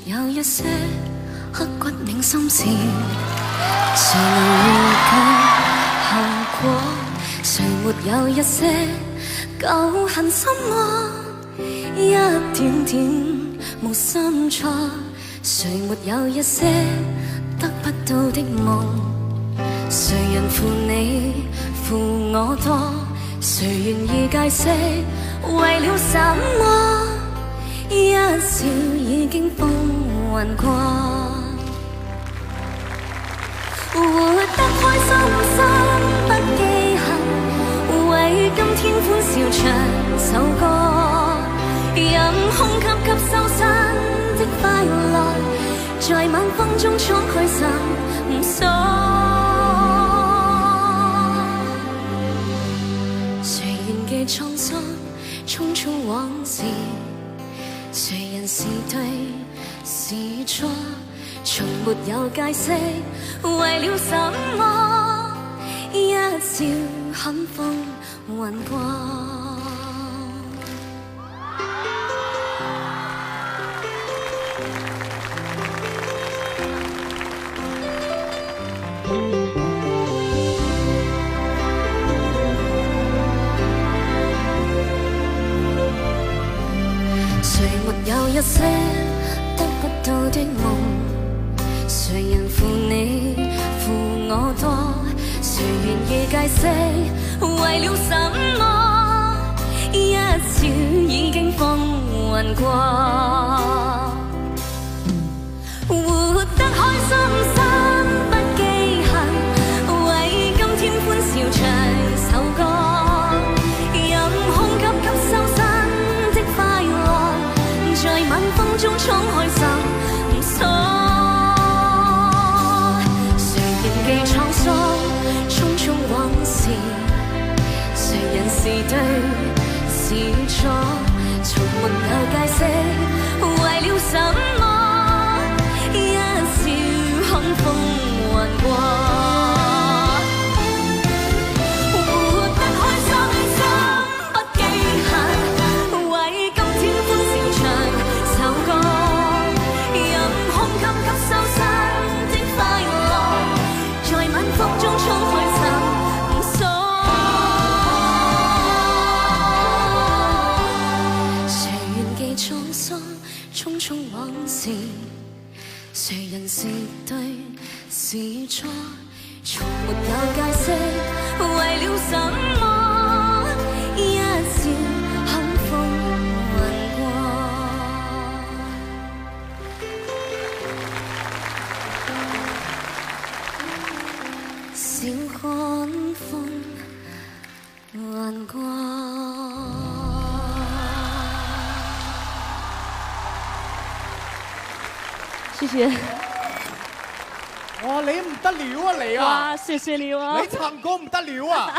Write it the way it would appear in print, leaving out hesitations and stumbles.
有一些刻骨銘心事，誰能預計後果？誰沒有一些舊恨心魔？一點點無心錯，誰沒有一些得不到的夢？誰人負你負我多？誰願意解釋為了什麼？一笑已經風雲過，活得開心心不記恨，為今天歡笑唱首歌，任空吸吸收身的快樂，在晚風中敞開心鎖。誰願記滄桑匆匆往事？誰人是對是錯？從沒有解釋為了什麼？一笑看風雲過。有一些得不到的夢，誰人負你負我多？誰願意解釋為了什麼？一笑已經風雲過，活得開心心不記恨，為今天歡笑唱首歌，任空吸吸收身的快樂，在晚風中敞開心鎖。誰人記滄桑匆匆往事？誰人是對是錯？從沒有解釋為了什麼？一笑看風雲過。誰人是對是錯？從沒有解釋為了什麼？一笑看風雲過。笑看風雲過。謝謝。哇，你唔得了啊你啊！哇，謝謝你啊！你唱歌唔得了啊！